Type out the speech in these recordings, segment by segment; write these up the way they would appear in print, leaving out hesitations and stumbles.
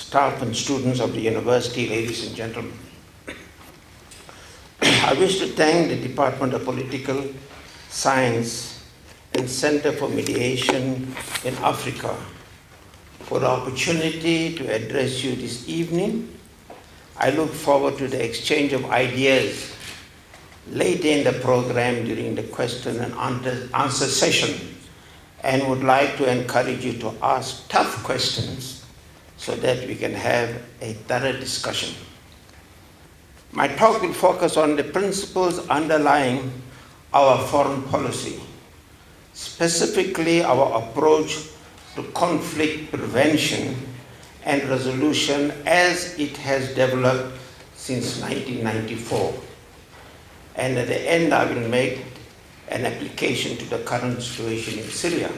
staff and students of the university, ladies and gentlemen. I wish to thank the Department of Political Science and Center for Mediation in Africa for the opportunity to address you this evening. I look forward to the exchange of ideas later in the program during the question and answer session, and would like to encourage you to ask tough questions so that we can have a thorough discussion. My talk will focus on the principles underlying our foreign policy, specifically our approach to conflict prevention and resolution as it has developed since 1994. And at the end, I will make an application to the current situation in Syria.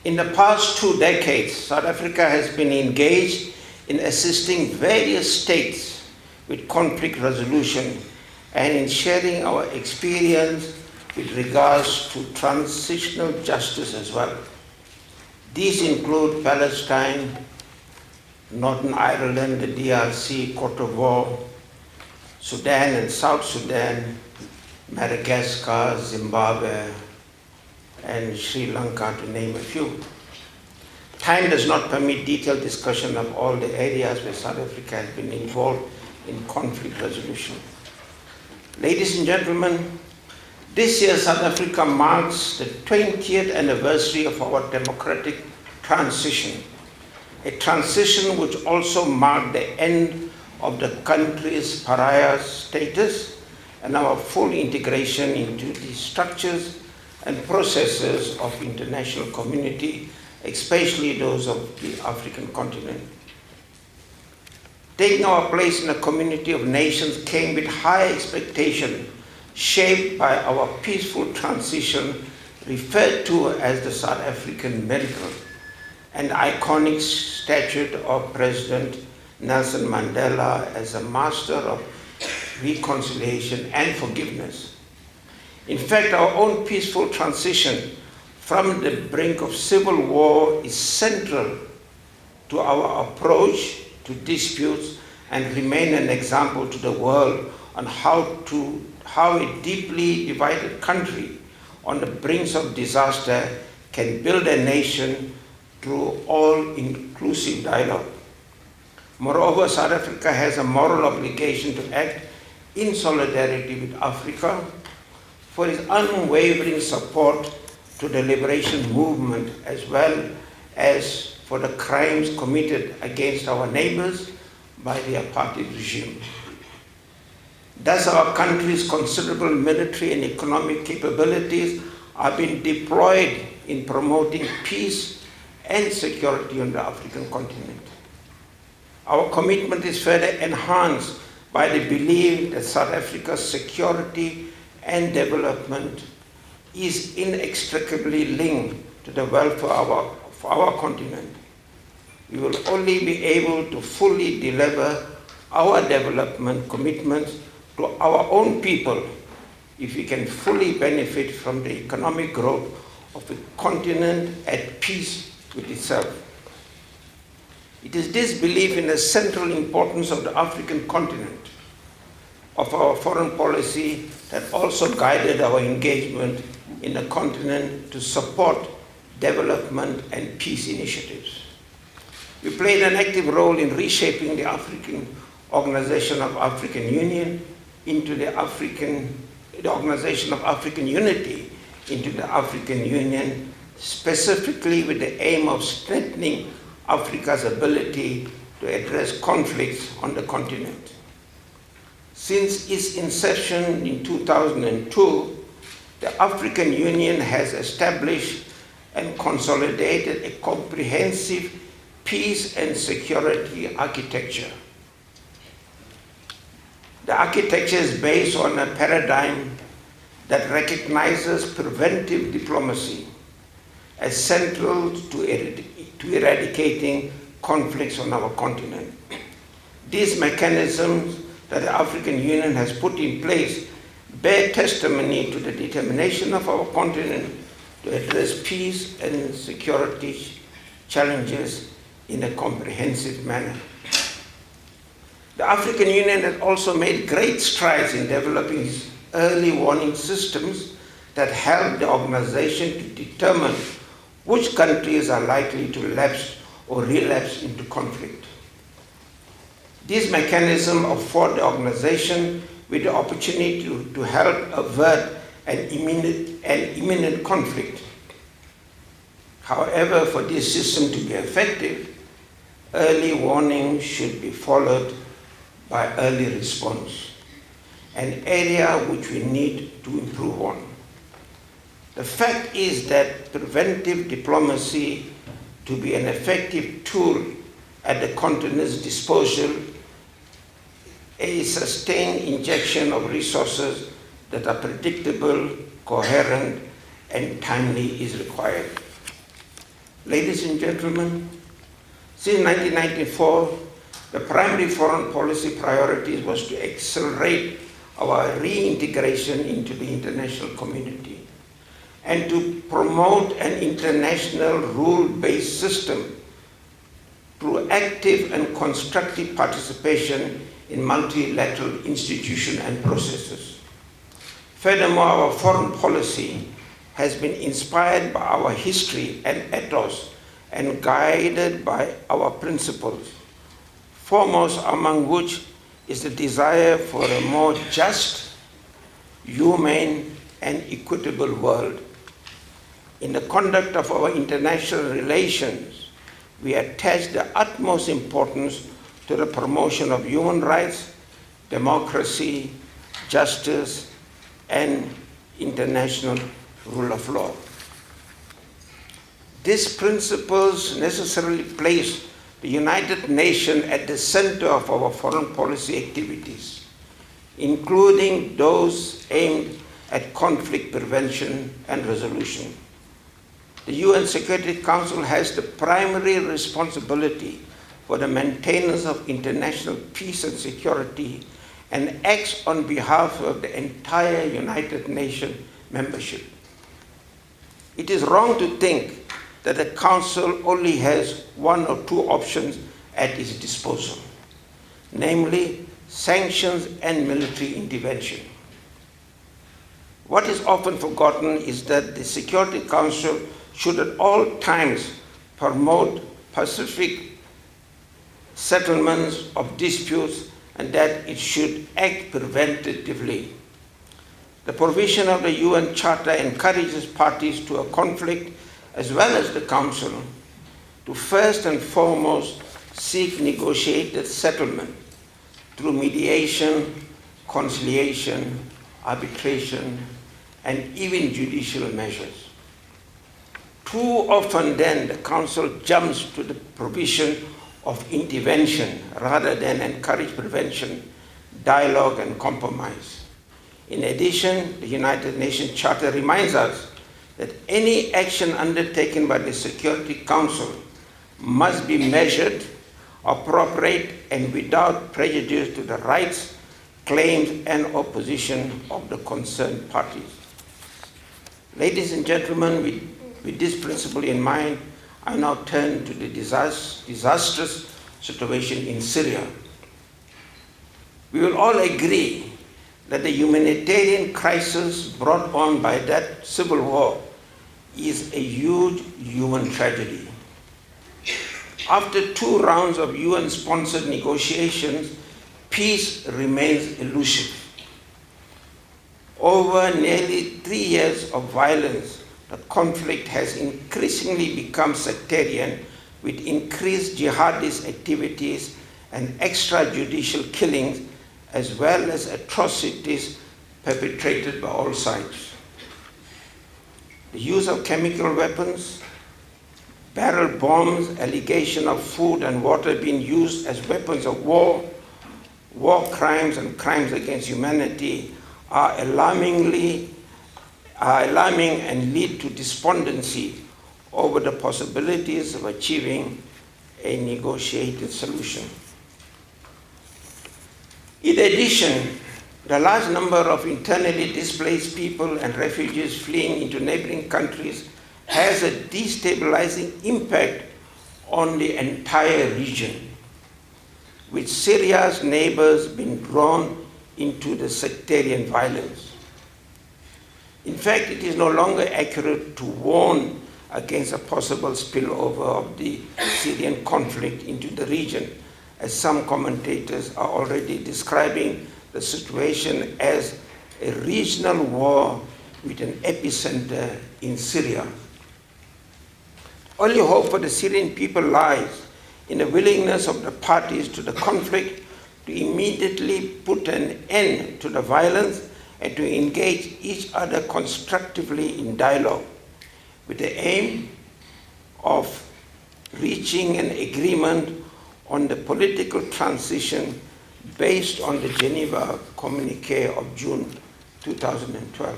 In the past 2 decades, South Africa has been engaged in assisting various states with conflict resolution and in sharing our experience with regards to transitional justice as well. These include Palestine, Northern Ireland, the DRC, Côte d'Ivoire, Sudan and South Sudan, Madagascar, Zimbabwe, and Sri Lanka, to name a few. Time does not permit detailed discussion of all the areas where South Africa has been involved in conflict resolution. Ladies and gentlemen, this year South Africa marks the 20th anniversary of our democratic transition, a transition which also marked the end of the country's pariah status and our full integration into the structures and processes of international community, especially those of the African continent. Taking our place in a community of nations came with high expectation, shaped by our peaceful transition, referred to as the South African Miracle, an iconic statue of President Nelson Mandela as a master of reconciliation and forgiveness. In fact, our own peaceful transition from the brink of civil war is central to our approach to disputes and remain an example to the world on how a deeply divided country on the brink of disaster can build a nation through all-inclusive dialogue. Moreover, South Africa has a moral obligation to act in solidarity with Africa for its unwavering support to the liberation movement, as well as for the crimes committed against our neighbors by the apartheid regime. Thus, our country's considerable military and economic capabilities are being deployed in promoting peace and security on the African continent. Our commitment is further enhanced by the belief that South Africa's security and development is inextricably linked to the welfare of our continent. We will only be able to fully deliver our development commitments to our own people if we can fully benefit from the economic growth of a continent at peace with itself. It is this belief in the central importance of the African continent, of our foreign policy, that also guided our engagement in the continent to support development and peace initiatives. We played an active role in reshaping the African Organization of African Union into the Organization of African Unity into the African Union, specifically with the aim of strengthening Africa's ability to address conflicts on the continent. Since its inception in 2002, the African Union has established and consolidated a comprehensive peace and security architecture. The architecture is based on a paradigm that recognizes preventive diplomacy as central to eradicating conflicts on our continent. These mechanisms that the African Union has put in place bear testimony to the determination of our continent to address peace and security challenges in a comprehensive manner. The African Union has also made great strides in developing early warning systems that help the organization to determine which countries are likely to lapse or relapse into conflict. These mechanisms afford the organization with the opportunity to help avert an imminent conflict. However, for this system to be effective, early warning should be followed by early response, an area which we need to improve on. The fact is that preventive diplomacy, to be an effective tool at the continent's disposal, a sustained injection of resources that are predictable, coherent, and timely is required. Ladies and gentlemen, since 1994, the primary foreign policy priorities was to accelerate our reintegration into the international community and to promote an international rule-based system through active and constructive participation in multilateral institutions and processes. Furthermore, our foreign policy has been inspired by our history and ethos and guided by our principles, foremost among which is the desire for a more just, humane, and equitable world. In the conduct of our international relations, we attach the utmost importance to the promotion of human rights, democracy, justice, and international rule of law. These principles necessarily place the United Nations at the center of our foreign policy activities, including those aimed at conflict prevention and resolution. The UN Security Council has the primary responsibility for the maintenance of international peace and security and acts on behalf of the entire United Nations membership. It is wrong to think that the Council only has one or two options at its disposal, namely sanctions and military intervention. What is often forgotten is that the Security Council should at all times promote pacific settlements of disputes and that it should act preventatively. The provision of the UN Charter encourages parties to a conflict as well as the Council to first and foremost seek negotiated settlement through mediation, conciliation, arbitration, and even judicial measures. Too often then the Council jumps to the provision of intervention rather than encourage prevention, dialogue, and compromise. In addition, the United Nations Charter reminds us that any action undertaken by the Security Council must be measured, appropriate, and without prejudice to the rights, claims, and opposition of the concerned parties. Ladies and gentlemen, with this principle in mind, I now turn to the disastrous situation in Syria. We will all agree that the humanitarian crisis brought on by that civil war is a huge human tragedy. After 2 rounds of UN-sponsored negotiations, peace remains elusive. Over nearly 3 years of violence, the conflict has increasingly become sectarian, with increased jihadist activities and extrajudicial killings, as well as atrocities perpetrated by all sides. The use of chemical weapons, barrel bombs, allegation of food and water being used as weapons of war, war crimes and crimes against humanity are alarming and lead to despondency over the possibilities of achieving a negotiated solution. In addition, the large number of internally displaced people and refugees fleeing into neighboring countries has a destabilizing impact on the entire region, with Syria's neighbors being drawn into the sectarian violence. In fact, it is no longer accurate to warn against a possible spillover of the Syrian conflict into the region, as some commentators are already describing the situation as a regional war with an epicenter in Syria. Only hope for the Syrian people lies in the willingness of the parties to the conflict to immediately put an end to the violence and to engage each other constructively in dialogue, with the aim of reaching an agreement on the political transition based on the Geneva Communique of June 2012.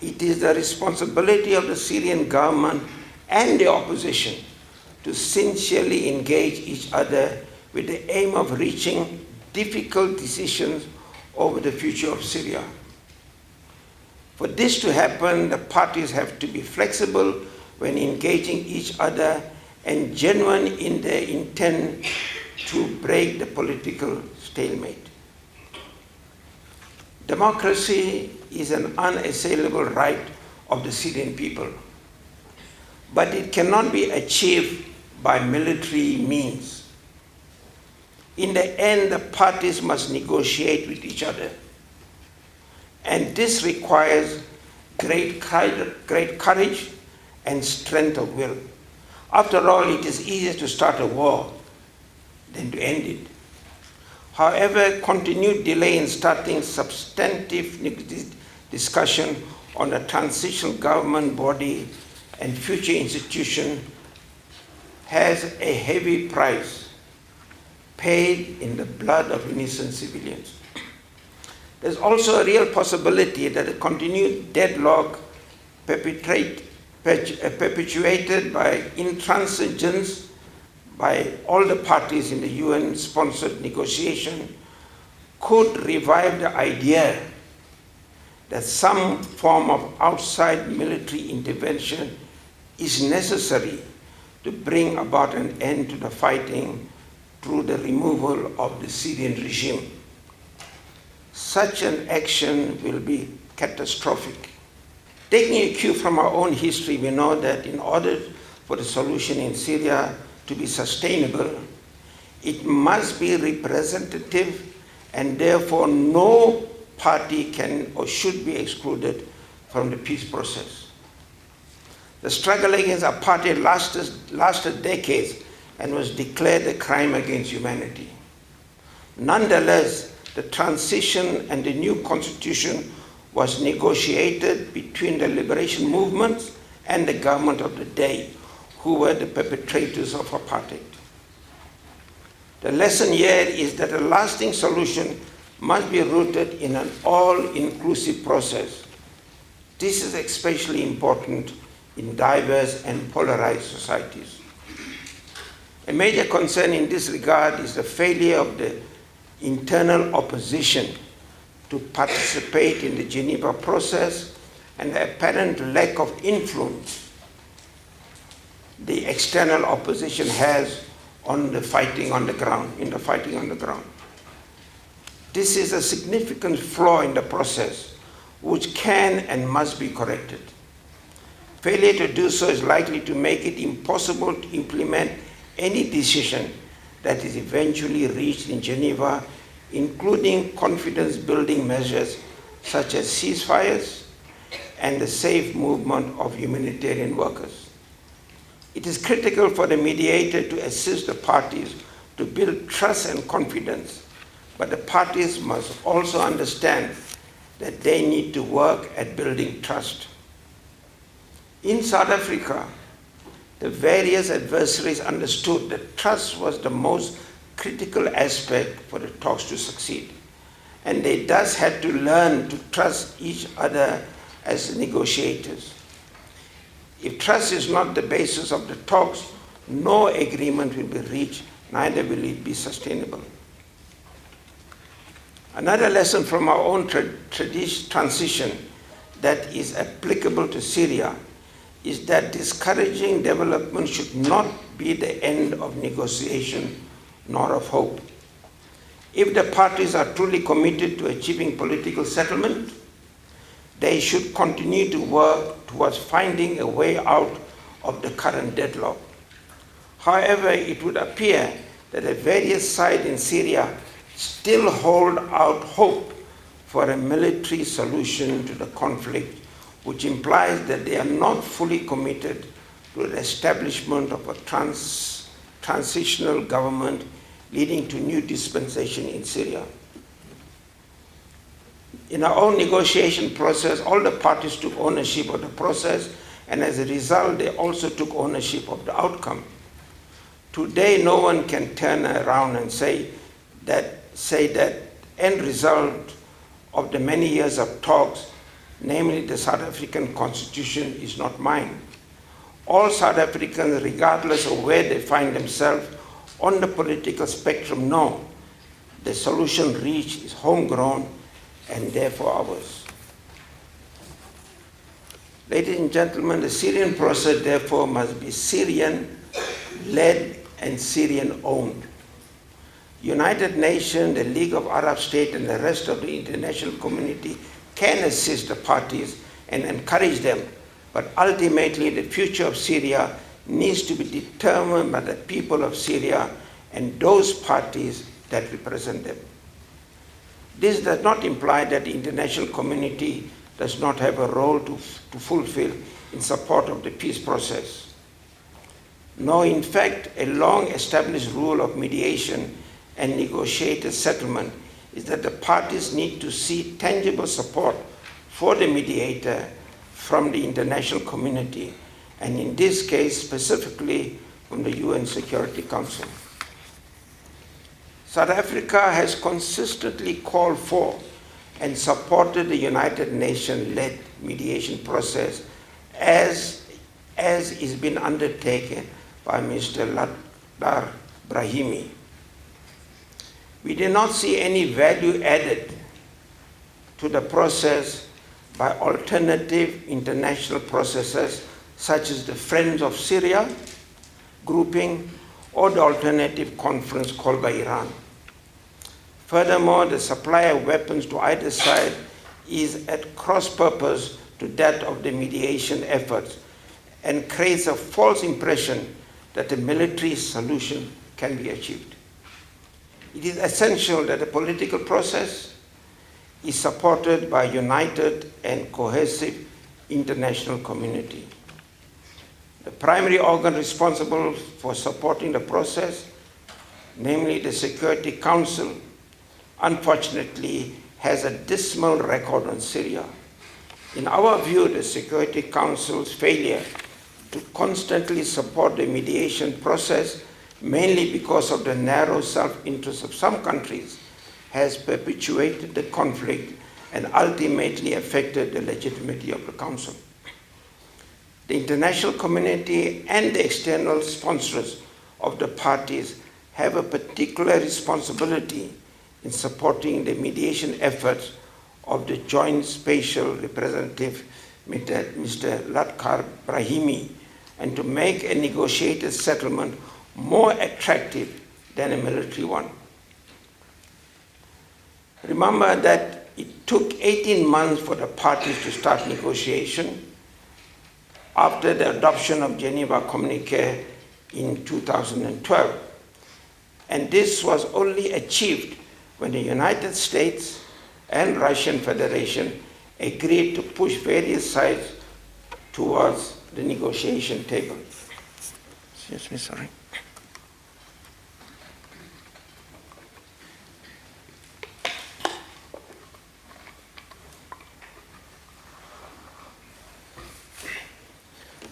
It is the responsibility of the Syrian government and the opposition to sincerely engage each other with the aim of reaching difficult decisions over the future of Syria. For this to happen, the parties have to be flexible when engaging each other and genuine in their intent to break the political stalemate. Democracy is an unassailable right of the Syrian people, but it cannot be achieved by military means. In the end, the parties must negotiate with each other, and this requires great courage and strength of will. After all, it is easier to start a war than to end it. However, continued delay in starting substantive discussion on a transitional government body and future institution has a heavy price paid in the blood of innocent civilians. There's also a real possibility that a continued deadlock perpetuated by intransigence by all the parties in the UN-sponsored negotiation could revive the idea that some form of outside military intervention is necessary to bring about an end to the fighting through the removal of the Syrian regime. Such an action will be catastrophic. Taking a cue from our own history, we know that in order for the solution in Syria to be sustainable, it must be representative, and therefore no party can or should be excluded from the peace process. The struggle against apartheid lasted decades and was declared a crime against humanity. Nonetheless, the transition and the new constitution was negotiated between the liberation movements and the government of the day, who were the perpetrators of apartheid. The lesson here is that a lasting solution must be rooted in an all-inclusive process. This is especially important in diverse and polarized societies. A major concern in this regard is the failure of the internal opposition to participate in the Geneva process and the apparent lack of influence the external opposition has on the fighting on the ground, This is a significant flaw in the process which can and must be corrected. Failure to do so is likely to make it impossible to implement any decision that is eventually reached in Geneva, including confidence-building measures such as ceasefires and the safe movement of humanitarian workers. It is critical for the mediator to assist the parties to build trust and confidence, but the parties must also understand that they need to work at building trust. In South Africa, the various adversaries understood that trust was the most critical aspect for the talks to succeed, and they thus had to learn to trust each other as negotiators. If trust is not the basis of the talks, no agreement will be reached, neither will it be sustainable. Another lesson from our own transition that is applicable to Syria is that discouraging development should not be the end of negotiation nor of hope. If the parties are truly committed to achieving political settlement, they should continue to work towards finding a way out of the current deadlock. However, it would appear that the various sides in Syria still hold out hope for a military solution to the conflict, which implies that they are not fully committed to the establishment of a transitional government leading to new dispensation in Syria. In our own negotiation process, all the parties took ownership of the process, and as a result, they also took ownership of the outcome. Today, no one can turn around and say that end result of the many years of talks, namely the South African Constitution, is not mine. All South Africans, regardless of where they find themselves on the political spectrum, know the solution reached is homegrown and therefore ours. Ladies and gentlemen, the Syrian process therefore must be Syrian-led and Syrian-owned. United Nations, the League of Arab States, and the rest of the international community can assist the parties and encourage them, but ultimately the future of Syria needs to be determined by the people of Syria and those parties that represent them. This does not imply that the international community does not have a role to fulfill in support of the peace process. No, in fact, a long-established rule of mediation and negotiated settlement is that the parties need to see tangible support for the mediator from the international community, and in this case, specifically from the UN Security Council. South Africa has consistently called for and supported the United Nations-led mediation process as is been undertaken by Mr. Lakhdar Brahimi. We did not see any value added to the process by alternative international processes such as the Friends of Syria grouping or the alternative conference called by Iran. Furthermore, the supply of weapons to either side is at cross purpose to that of the mediation efforts and creates a false impression that a military solution can be achieved. It is essential that the political process is supported by a united and cohesive international community. The primary organ responsible for supporting the process, namely the Security Council, unfortunately has a dismal record on Syria. In our view, the Security Council's failure to constantly support the mediation process, mainly because of the narrow self-interest of some countries, has perpetuated the conflict and ultimately affected the legitimacy of the Council. The international community and the external sponsors of the parties have a particular responsibility in supporting the mediation efforts of the Joint Special Representative, Mr. Lakhdar Brahimi, and to make a negotiated settlement more attractive than a military one. Remember that it took 18 months for the parties to start negotiation after the adoption of Geneva Communique in 2012. And this was only achieved when the United States and Russian Federation agreed to push various sides towards the negotiation table. Excuse me, sorry.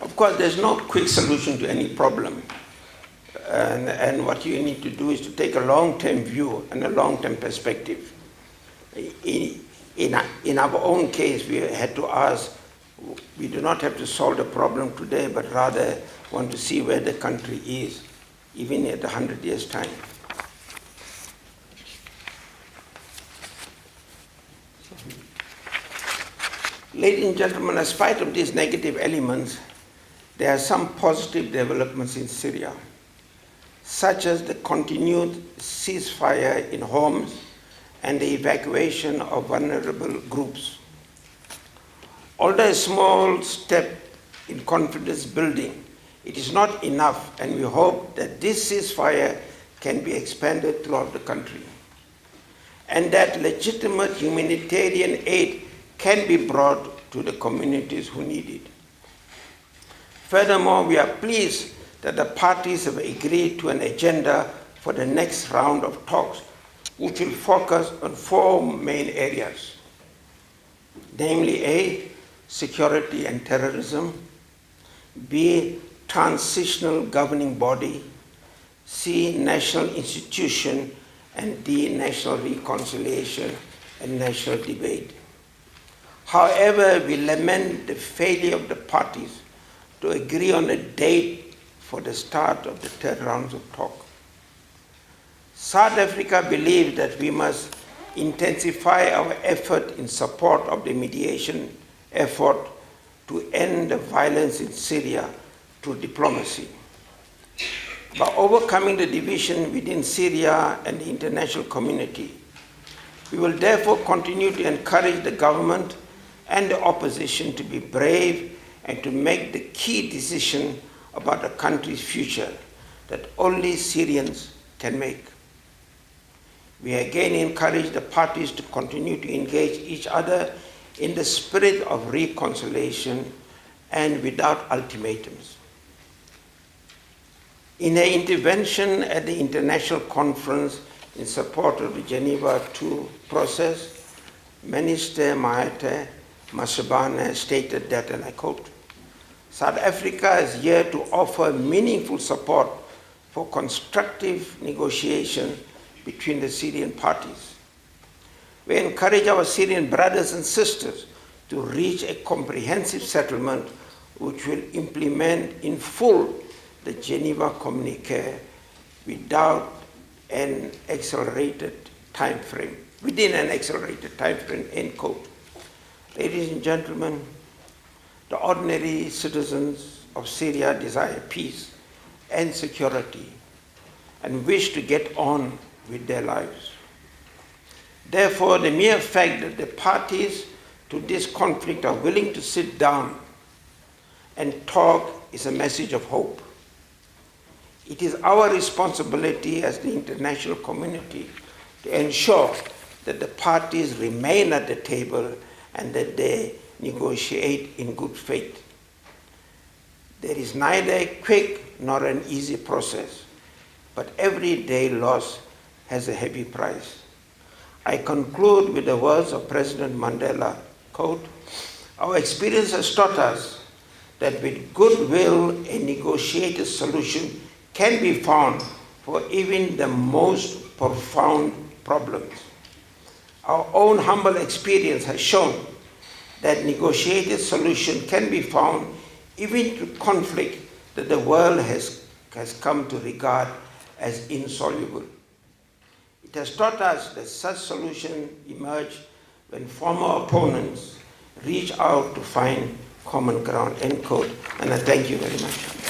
Of course, there's no quick solution to any problem. And what you need to do is to take a long-term view and a long-term perspective. In our own case, we had to ask, we do not have to solve the problem today, but rather want to see where the country is, even at 100 years' time. Ladies and gentlemen, in spite of these negative elements, there are some positive developments in Syria, such as the continued ceasefire in Homs and the evacuation of vulnerable groups. Although a small step in confidence building, it is not enough, and we hope that this ceasefire can be expanded throughout the country, and that legitimate humanitarian aid can be brought to the communities who need it. Furthermore, we are pleased that the parties have agreed to an agenda for the next round of talks, which will focus on 4 main areas, namely A, security and terrorism, B, transitional governing body, C, national institution, and D, national reconciliation and national debate. However, we lament the failure of the parties to agree on a date for the start of the 3rd rounds of talk. South Africa believes that we must intensify our effort in support of the mediation effort to end the violence in Syria through diplomacy. By overcoming the division within Syria and the international community, we will therefore continue to encourage the government and the opposition to be brave and to make the key decision about the country's future that only Syrians can make. We again encourage the parties to continue to engage each other in the spirit of reconciliation and without ultimatums. In an intervention at the International Conference in support of the Geneva II process, Minister Mahathir Mashabane stated that, and I quote, "South Africa is here to offer meaningful support for constructive negotiation between the Syrian parties. We encourage our Syrian brothers and sisters to reach a comprehensive settlement which will implement in full the Geneva Communique within an accelerated time frame, end quote. Ladies and gentlemen, the ordinary citizens of Syria desire peace and security and wish to get on with their lives. Therefore, the mere fact that the parties to this conflict are willing to sit down and talk is a message of hope. It is our responsibility as the international community to ensure that the parties remain at the table and that they negotiate in good faith. There is neither a quick nor an easy process, but every day lost has a heavy price. I conclude with the words of President Mandela, quote, "Our experience has taught us that with goodwill a negotiated solution can be found for even the most profound problems. Our own humble experience has shown that negotiated solution can be found even to conflict that the world has come to regard as insoluble. It has taught us that such solutions emerge when former opponents reach out to find common ground," end quote. And I thank you very much.